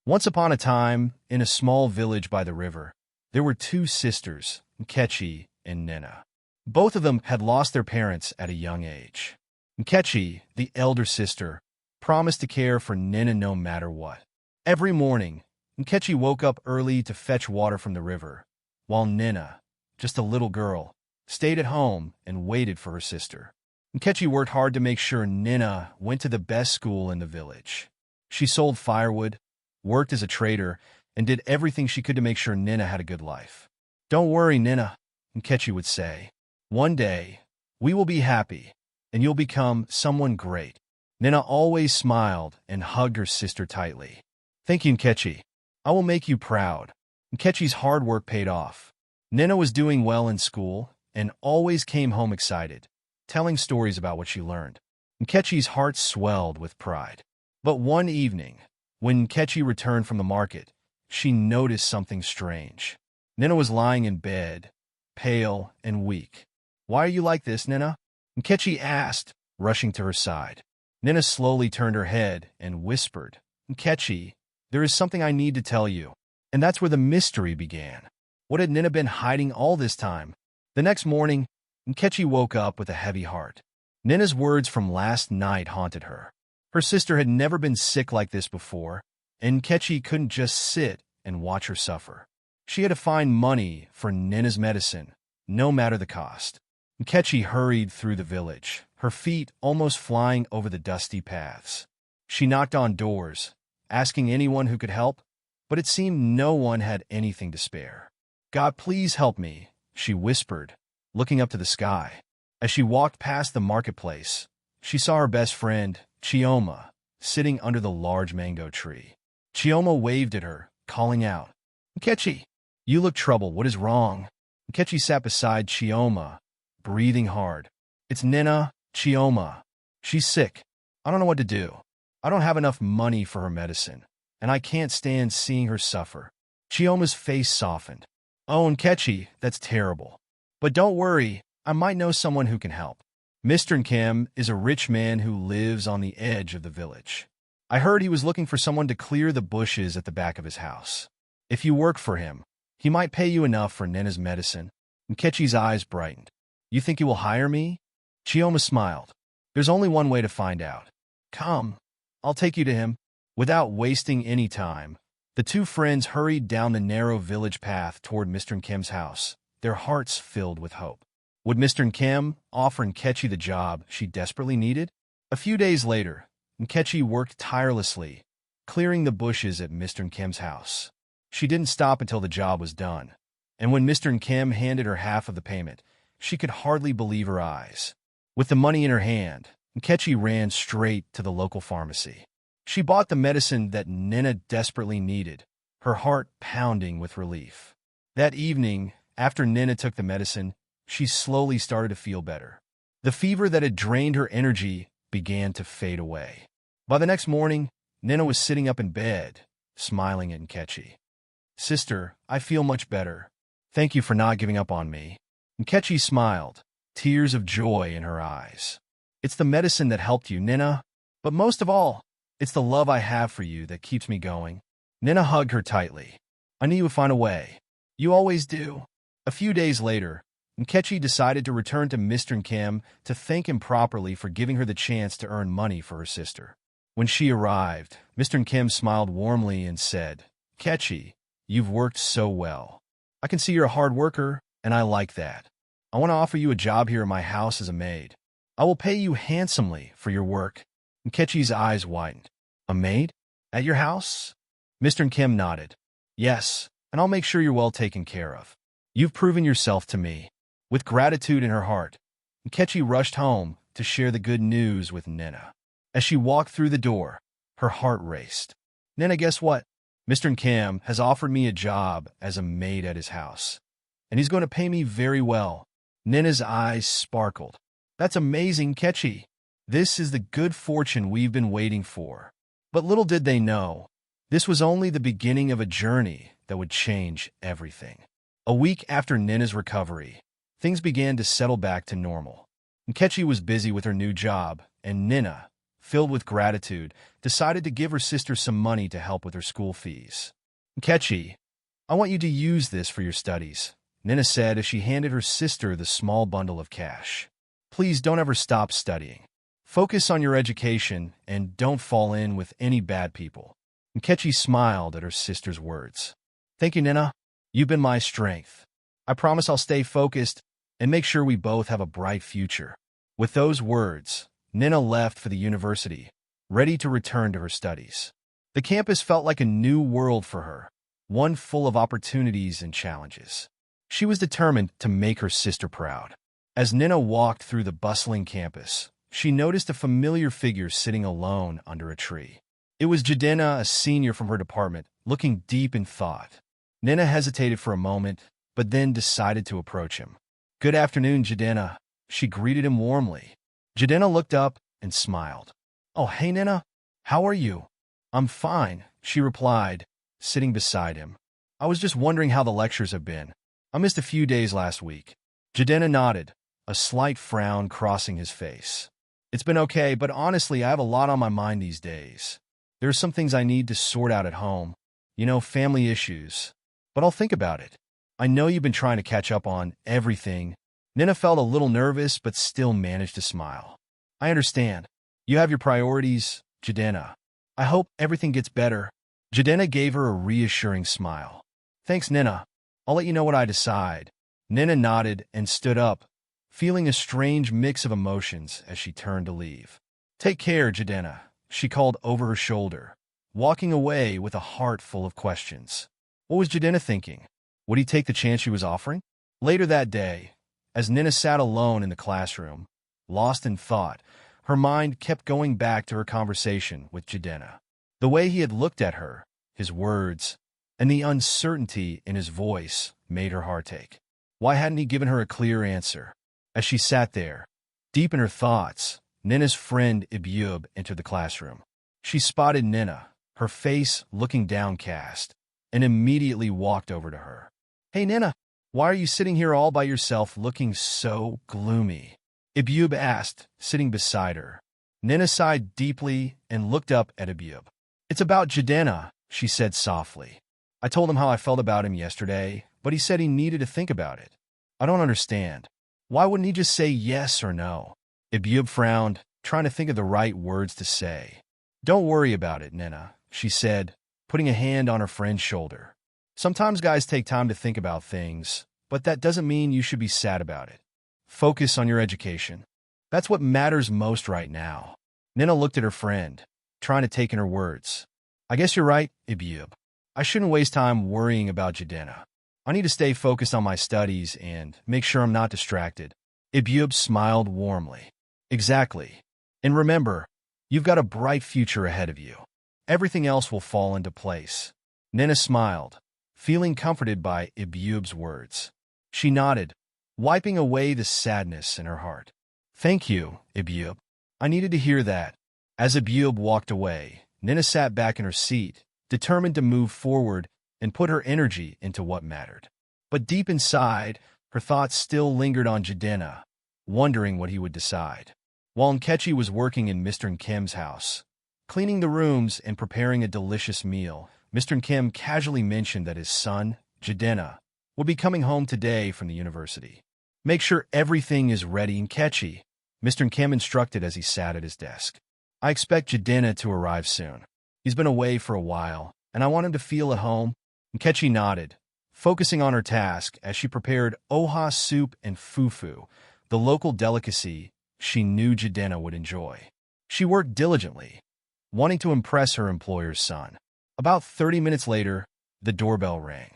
Once upon a time, in a small village by the river, there were two sisters, Nkechi and Nnenna. Both of them had lost their parents at a young age. Nkechi, the elder sister, promised to care for Nnenna no matter what. Every morning, Nkechi woke up early to fetch water from the river, while Nnenna, just a little girl, stayed at home and waited for her sister. Nkechi worked hard to make sure Nnenna went to the best school in the village. She sold firewood, worked as a trader, and did everything she could to make sure Nnenna had a good life. "Don't worry, Nnenna," Nkechi would say. "One day, we will be happy, and you'll become someone great." Nnenna always smiled and hugged her sister tightly. "Thank you, Nkechi. I will make you proud." Nkechi's hard work paid off. Nnenna was doing well in school and always came home excited, telling stories about what she learned. Nkechi's heart swelled with pride. But one evening, when Nkechi returned from the market, she noticed something strange. Nnenna was lying in bed, pale and weak. "Why are you like this, Nnenna?" Nkechi asked, rushing to her side. Nnenna slowly turned her head and whispered, "Nkechi, there is something I need to tell you." And that's where the mystery began. What had Nnenna been hiding all this time? The next morning, Nkechi woke up with a heavy heart. Nnenna's words from last night haunted her. Her sister had never been sick like this before, and Nkechi couldn't just sit and watch her suffer. She had to find money for Nnenna's medicine, no matter the cost. Nkechi hurried through the village, her feet almost flying over the dusty paths. She knocked on doors, asking anyone who could help, but it seemed no one had anything to spare. "God, please help me," she whispered, looking up to the sky. As she walked past the marketplace, she saw her best friend, Chioma, sitting under the large mango tree. Chioma waved at her, calling out, "Nkechi, you look troubled. What is wrong?" Nkechi sat beside Chioma, breathing hard. "It's Nnenna, Chioma. She's sick. I don't know what to do. I don't have enough money for her medicine, and I can't stand seeing her suffer." Chioma's face softened. "Oh, Nkechi, that's terrible. But don't worry, I might know someone who can help. Mr. Nkem is a rich man who lives on the edge of the village. I heard he was looking for someone to clear the bushes at the back of his house. If you work for him, he might pay you enough for Nnenna's medicine." Nkechi's eyes brightened. "You think he will hire me?" Chioma smiled. "There's only one way to find out. Come, I'll take you to him." Without wasting any time, the two friends hurried down the narrow village path toward Mr. Nkem's house, their hearts filled with hope. Would Mr. Nkem offer Nkechi the job she desperately needed? A few days later, Nkechi worked tirelessly, clearing the bushes at Mr. Nkem's house. She didn't stop until the job was done, and when Mr. Nkem handed her half of the payment, she could hardly believe her eyes. With the money in her hand, Nkechi ran straight to the local pharmacy. She bought the medicine that Nnenna desperately needed, her heart pounding with relief. That evening, after Nnenna took the medicine, she slowly started to feel better. The fever that had drained her energy began to fade away. By the next morning, Nnenna was sitting up in bed, smiling at Nkechi. "Sister, I feel much better. Thank you for not giving up on me." Nkechi smiled, tears of joy in her eyes. "It's the medicine that helped you, Nnenna. But most of all, it's the love I have for you that keeps me going." Nnenna hugged her tightly. "I knew you would find a way. You always do." A few days later, Nkechi decided to return to Mr. Nkem to thank him properly for giving her the chance to earn money for her sister. When she arrived, Mr. Nkem smiled warmly and said, "Nkechi, you've worked so well. I can see you're a hard worker, and I like that. I want to offer you a job here in my house as a maid. I will pay you handsomely for your work." Nkechi's eyes widened. "A maid? At your house?" Mr. Nkem nodded. "Yes, and I'll make sure you're well taken care of. You've proven yourself to me." With gratitude in her heart, Nkechi rushed home to share the good news with Nnenna. As she walked through the door, her heart raced. "Nnenna, guess what? Mr. Nkem has offered me a job as a maid at his house, and he's going to pay me very well." Nnenna's eyes sparkled. "That's amazing, Nkechi. This is the good fortune we've been waiting for." But little did they know, this was only the beginning of a journey that would change everything. A week after Nnenna's recovery, things began to settle back to normal. Nkechi was busy with her new job, and Nnenna, filled with gratitude, decided to give her sister some money to help with her school fees. Nkechi, I want you to use this for your studies, Nnenna said as she handed her sister the small bundle of cash. Please don't ever stop studying. Focus on your education and don't fall in with any bad people. Nkechi smiled at her sister's words. Thank you, Nnenna. You've been my strength. I promise I'll stay focused and make sure we both have a bright future. With those words, Nnenna left for the university, ready to return to her studies. The campus felt like a new world for her, one full of opportunities and challenges. She was determined to make her sister proud. As Nnenna walked through the bustling campus, she noticed a familiar figure sitting alone under a tree. It was Nnenna, a senior from her department, looking deep in thought. Nnenna hesitated for a moment, but then decided to approach him. Good afternoon, Nnenna. She greeted him warmly. Nnenna looked up and smiled. Oh, hey, Nnenna. How are you? I'm fine, she replied, sitting beside him. I was just wondering how the lectures have been. I missed a few days last week. Nnenna nodded, a slight frown crossing his face. It's been okay, but honestly, I have a lot on my mind these days. There are some things I need to sort out at home. Family issues. But I'll think about it. I know you've been trying to catch up on everything. Nnenna felt a little nervous, but still managed to smile. I understand. You have your priorities, Nnenna. I hope everything gets better. Nnenna gave her a reassuring smile. Thanks, Nnenna. I'll let you know what I decide. Nnenna nodded and stood up, feeling a strange mix of emotions as she turned to leave. Take care, Nnenna, she called over her shoulder, walking away with a heart full of questions. What was Nnenna thinking? Would he take the chance she was offering? Later that day, as Nnenna sat alone in the classroom, lost in thought, her mind kept going back to her conversation with Nnenna. The way he had looked at her, his words, and the uncertainty in his voice made her heart ache. Why hadn't he given her a clear answer? As she sat there, deep in her thoughts, Nnenna's friend Ibube entered the classroom. She spotted Nnenna, her face looking downcast, and immediately walked over to her. Hey, Nnenna, why are you sitting here all by yourself looking so gloomy? Ibube asked, sitting beside her. Nnenna sighed deeply and looked up at Ibube. It's about Nnenna, she said softly. I told him how I felt about him yesterday, but he said he needed to think about it. I don't understand. Why wouldn't he just say yes or no? Ibube frowned, trying to think of the right words to say. Don't worry about it, Nnenna, she said, putting a hand on her friend's shoulder. Sometimes guys take time to think about things, but that doesn't mean you should be sad about it. Focus on your education. That's what matters most right now. Nnenna looked at her friend, trying to take in her words. I guess you're right, Ibube. I shouldn't waste time worrying about Nnenna. I need to stay focused on my studies and make sure I'm not distracted. Ibube smiled warmly. Exactly. And remember, you've got a bright future ahead of you. Everything else will fall into place. Nnenna smiled, feeling comforted by Ibube's words. She nodded, wiping away the sadness in her heart. Thank you, Ibube. I needed to hear that. As Ibube walked away, Nnenna sat back in her seat, determined to move forward and put her energy into what mattered. But deep inside, her thoughts still lingered on Nnenna, wondering what he would decide. While Nkechi was working in Mr. Nkem's house, cleaning the rooms and preparing a delicious meal, Mr. Nkem casually mentioned that his son, Nnenna, would be coming home today from the university. Make sure everything is ready, Nkechi, Mr. Nkem instructed as he sat at his desk. I expect Nnenna to arrive soon. He's been away for a while, and I want him to feel at home. Nkechi nodded, focusing on her task as she prepared oha soup and fufu, the local delicacy she knew Nnenna would enjoy. She worked diligently, wanting to impress her employer's son. About 30 minutes later, the doorbell rang.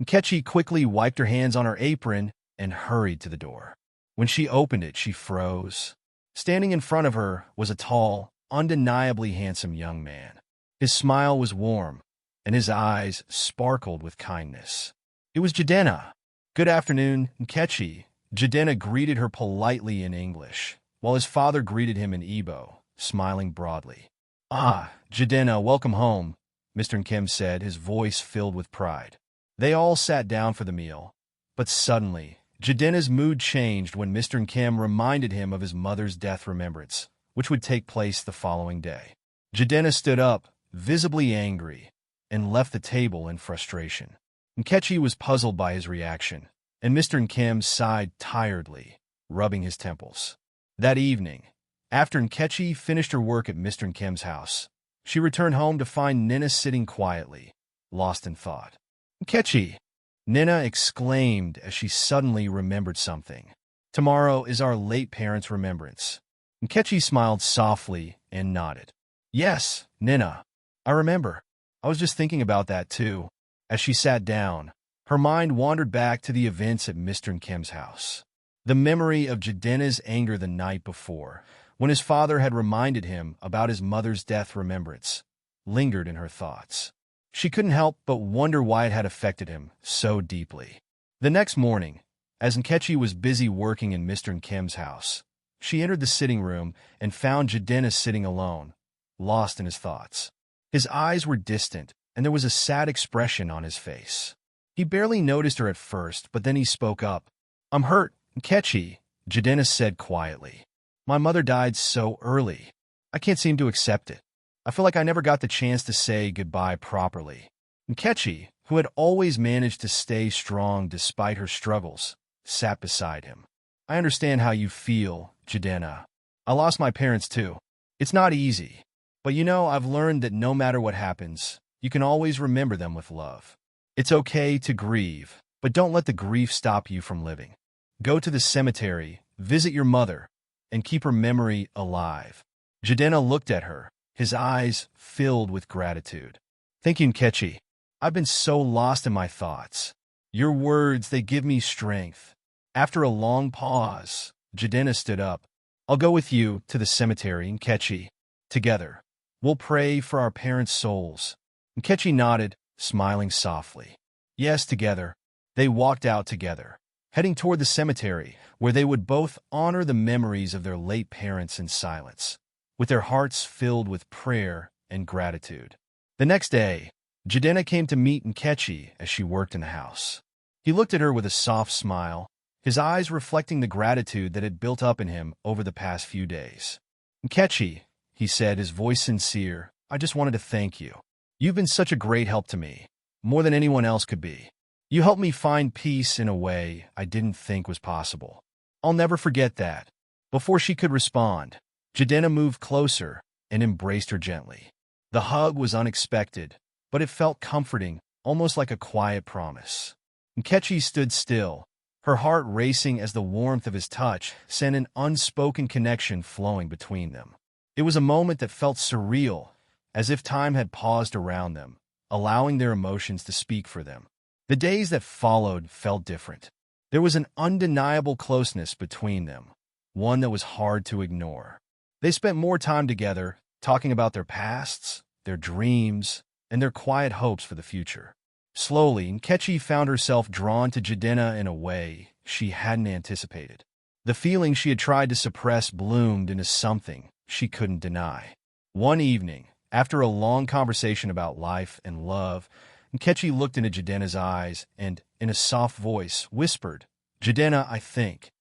Nkechi quickly wiped her hands on her apron and hurried to the door. When she opened it, she froze. Standing in front of her was a tall, undeniably handsome young man. His smile was warm, and his eyes sparkled with kindness. It was Nnenna. Good afternoon, Nkechi. Nnenna greeted her politely in English, while his father greeted him in Igbo, smiling broadly. Ah, Nnenna, welcome home, Mr. Nkem said, his voice filled with pride. They all sat down for the meal, but suddenly, Nnenna's mood changed when Mr. Nkem reminded him of his mother's death remembrance. which would take place the following day. Nnenna stood up, visibly angry, and left the table in frustration. Nkechi was puzzled by his reaction, and Mr. Nkem sighed tiredly, rubbing his temples. That evening, after Nkechi finished her work at Mr. Nkem's house, she returned home to find Nnenna sitting quietly, lost in thought. "Nkechi!" Nnenna exclaimed as she suddenly remembered something. "Tomorrow is our late parents' remembrance." Nkechi smiled softly and nodded. "Yes, Nnenna, I remember. I was just thinking about that too." As she sat down, her mind wandered back to the events at Mr. Nkem's house. The memory of Nnenna's anger the night before, when his father had reminded him about his mother's death remembrance, lingered in her thoughts. She couldn't help but wonder why it had affected him so deeply. The next morning, as Nkechi was busy working in Mr. Nkem's house, she entered the sitting room and found Nnenna sitting alone, lost in his thoughts. His eyes were distant, and there was a sad expression on his face. He barely noticed her at first, but then he spoke up. "I'm hurt, Nkechi," Nnenna said quietly. "My mother died so early. I can't seem to accept it. I feel like I never got the chance to say goodbye properly." Nkechi, who had always managed to stay strong despite her struggles, sat beside him. "I understand how you feel, Nnenna. I lost my parents too. It's not easy. But I've learned that no matter what happens, you can always remember them with love. It's okay to grieve, but don't let the grief stop you from living. Go to the cemetery, visit your mother, and keep her memory alive." Nnenna looked at her, his eyes filled with gratitude. "Thank you, Nkechi. I've been so lost in my thoughts. Your words, they give me strength." After a long pause, Nnenna stood up. "I'll go with you to the cemetery, Nkechi. Together, we'll pray for our parents' souls." Nkechi nodded, smiling softly. Yes, together. They walked out together, heading toward the cemetery, where they would both honor the memories of their late parents in silence, with their hearts filled with prayer and gratitude. The next day, Nnenna came to meet Nkechi as she worked in the house. He looked at her with a soft smile, his eyes reflecting the gratitude that had built up in him over the past few days. "Nkechi," he said, his voice sincere, "I just wanted to thank you. You've been such a great help to me, more than anyone else could be. You helped me find peace in a way I didn't think was possible. I'll never forget that." Before she could respond, Nnenna moved closer and embraced her gently. The hug was unexpected, but it felt comforting, almost like a quiet promise. Nkechi stood still, her heart racing as the warmth of his touch sent an unspoken connection flowing between them. It was a moment that felt surreal, as if time had paused around them, allowing their emotions to speak for them. The days that followed felt different. There was an undeniable closeness between them, one that was hard to ignore. They spent more time together, talking about their pasts, their dreams, and their quiet hopes for the future. Slowly, Nkechi found herself drawn to Nnenna in a way she hadn't anticipated. The feeling she had tried to suppress bloomed into something she couldn't deny. One evening, after a long conversation about life and love, Nkechi looked into Nnenna's eyes and, in a soft voice, whispered, "Nnenna, I think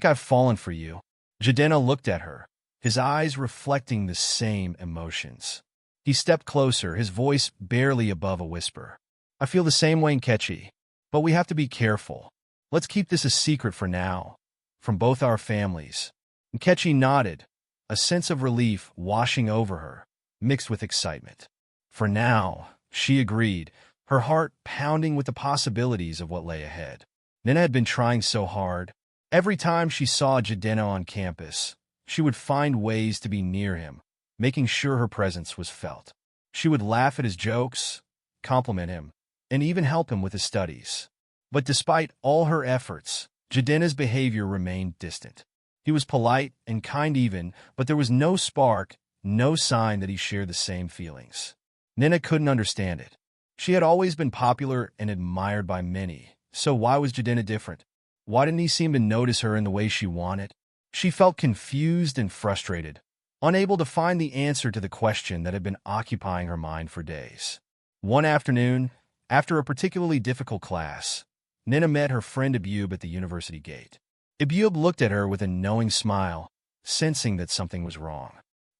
I've fallen for you." Nnenna looked at her, his eyes reflecting the same emotions. He stepped closer, his voice barely above a whisper. "I feel the same way, Nkechi, but we have to be careful. Let's keep this a secret for now, from both our families." Nkechi nodded, a sense of relief washing over her, mixed with excitement. "For now," she agreed, her heart pounding with the possibilities of what lay ahead. Nnenna had been trying so hard. Every time she saw Nnenna on campus, she would find ways to be near him, making sure her presence was felt. She would laugh at his jokes, compliment him, and even help him with his studies. But despite all her efforts, Nnenna's behavior remained distant. He was polite and kind even, but there was no spark, no sign that he shared the same feelings. Nnenna couldn't understand it. She had always been popular and admired by many, so why was Nnenna different? Why didn't he seem to notice her in the way she wanted? She felt confused and frustrated, unable to find the answer to the question that had been occupying her mind for days. One afternoon, after a particularly difficult class, Nnenna met her friend Abube at the university gate. Abube looked at her with a knowing smile, sensing that something was wrong.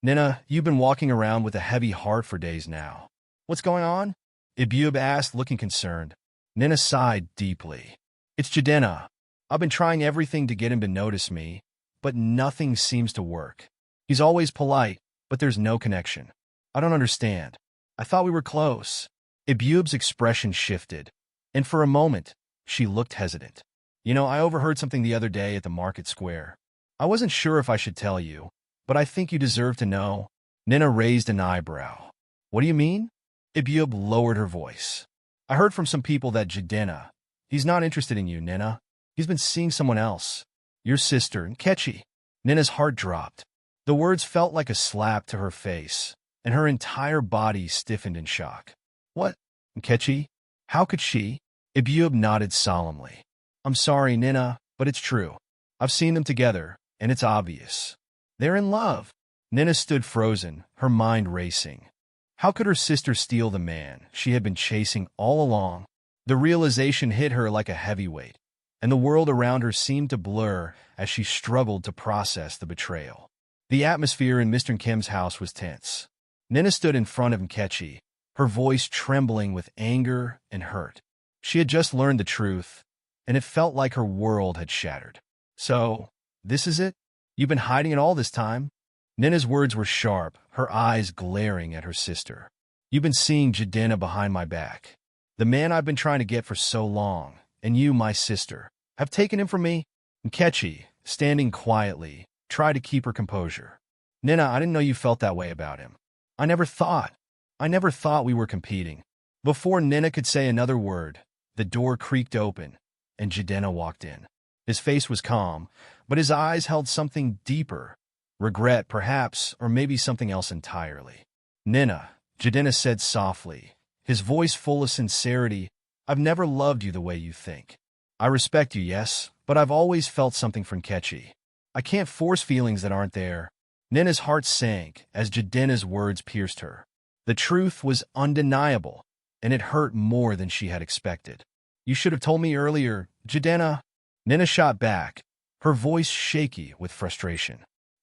Nnenna, you've been walking around with a heavy heart for days now. What's going on? Ibube asked, looking concerned. Nnenna sighed deeply. It's Jidenna. I've been trying everything to get him to notice me, but nothing seems to work. He's always polite, but there's no connection. I don't understand. I thought we were close. Ibube's expression shifted, and for a moment, she looked hesitant. I overheard something the other day at the market square. I wasn't sure if I should tell you, but I think you deserve to know. Nnenna raised an eyebrow. What do you mean? Ibube lowered her voice. I heard from some people that Jidenna, he's not interested in you, Nnenna. He's been seeing someone else. Your sister, Nkechi. Nnenna's heart dropped. The words felt like a slap to her face, and her entire body stiffened in shock. What? Nkechi? How could she? Ibube nodded solemnly. I'm sorry, Nnenna, but it's true. I've seen them together, and it's obvious. They're in love. Nnenna stood frozen, her mind racing. How could her sister steal the man she had been chasing all along? The realization hit her like a heavyweight, and the world around her seemed to blur as she struggled to process the betrayal. The atmosphere in Mr. Nkem's house was tense. Nnenna stood in front of Nkechi, her voice trembling with anger and hurt. She had just learned the truth, and it felt like her world had shattered. So, this is it? You've been hiding it all this time? Nnenna's words were sharp, her eyes glaring at her sister. You've been seeing Jidenna behind my back. The man I've been trying to get for so long, and you, my sister, have taken him from me? Nkechi, standing quietly, tried to keep her composure. Nnenna, I didn't know you felt that way about him. I never thought we were competing. Before Nnenna could say another word, the door creaked open, and Jidenna walked in. His face was calm, but his eyes held something deeper. Regret, perhaps, or maybe something else entirely. Nnenna, Jidenna said softly, his voice full of sincerity, I've never loved you the way you think. I respect you, yes, but I've always felt something for Nkechi. I can't force feelings that aren't there. Nnenna's heart sank as Jidenna's words pierced her. The truth was undeniable, and it hurt more than she had expected. You should have told me earlier, Jidenna. Nnenna shot back, her voice shaky with frustration.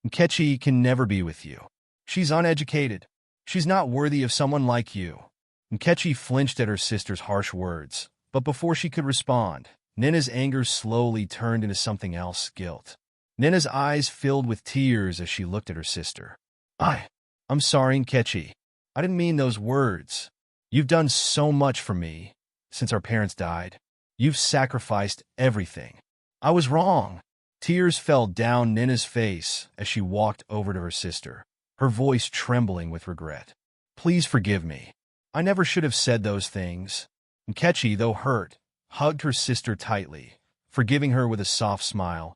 Nkechi can never be with you. She's uneducated. She's not worthy of someone like you. Nkechi flinched at her sister's harsh words, but before she could respond, Nnenna's anger slowly turned into something else, guilt. Nnenna's eyes filled with tears as she looked at her sister. I'm sorry, Nkechi. I didn't mean those words. You've done so much for me since our parents died. You've sacrificed everything. I was wrong. Tears fell down Nnenna's face as she walked over to her sister, her voice trembling with regret. Please forgive me. I never should have said those things. Nkechi, though hurt, hugged her sister tightly, forgiving her with a soft smile,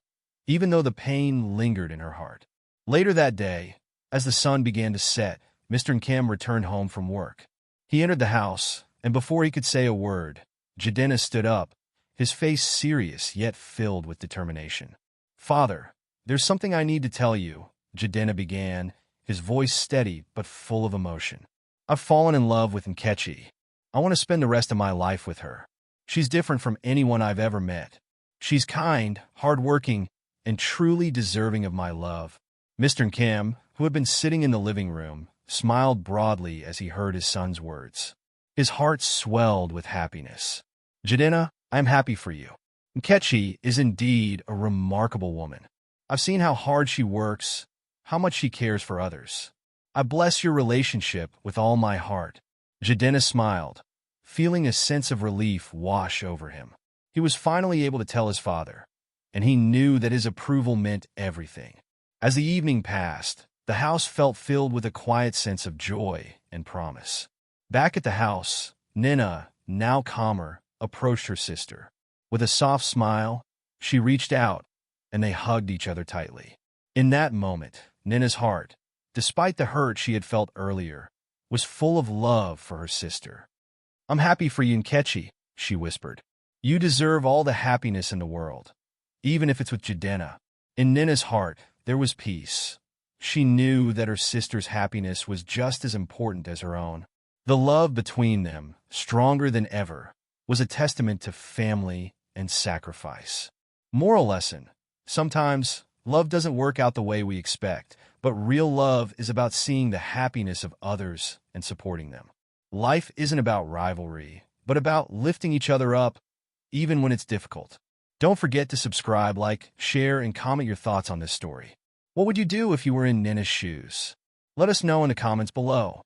even though the pain lingered in her heart. Later that day, as the sun began to set, Mr. Nkem returned home from work. He entered the house, and before he could say a word, Jidenna stood up, his face serious yet filled with determination. Father, there's something I need to tell you, Jidenna began, his voice steady but full of emotion. I've fallen in love with Nkechi. I want to spend the rest of my life with her. She's different from anyone I've ever met. She's kind, hardworking, and truly deserving of my love. Mr. Nkem, who had been sitting in the living room, smiled broadly as he heard his son's words. His heart swelled with happiness. Jidenna, I'm happy for you. Nkechi is indeed a remarkable woman. I've seen how hard she works, how much she cares for others. I bless your relationship with all my heart. Jidenna smiled, feeling a sense of relief wash over him. He was finally able to tell his father, and he knew that his approval meant everything. As the evening passed, the house felt filled with a quiet sense of joy and promise. Back at the house, Nnenna, now calmer, approached her sister. With a soft smile, she reached out, and they hugged each other tightly. In that moment, Nnenna's heart, despite the hurt she had felt earlier, was full of love for her sister. I'm happy for you, Nkechi, she whispered. You deserve all the happiness in the world, even if it's with Jidenna. In Nnenna's heart, there was peace. She knew that her sister's happiness was just as important as her own. The love between them, stronger than ever, was a testament to family and sacrifice. Moral lesson: sometimes love doesn't work out the way we expect, but real love is about seeing the happiness of others and supporting them. Life isn't about rivalry, but about lifting each other up, even when it's difficult. Don't forget to subscribe, like, share, and comment your thoughts on this story. What would you do if you were in Nnenna's shoes? Let us know in the comments below.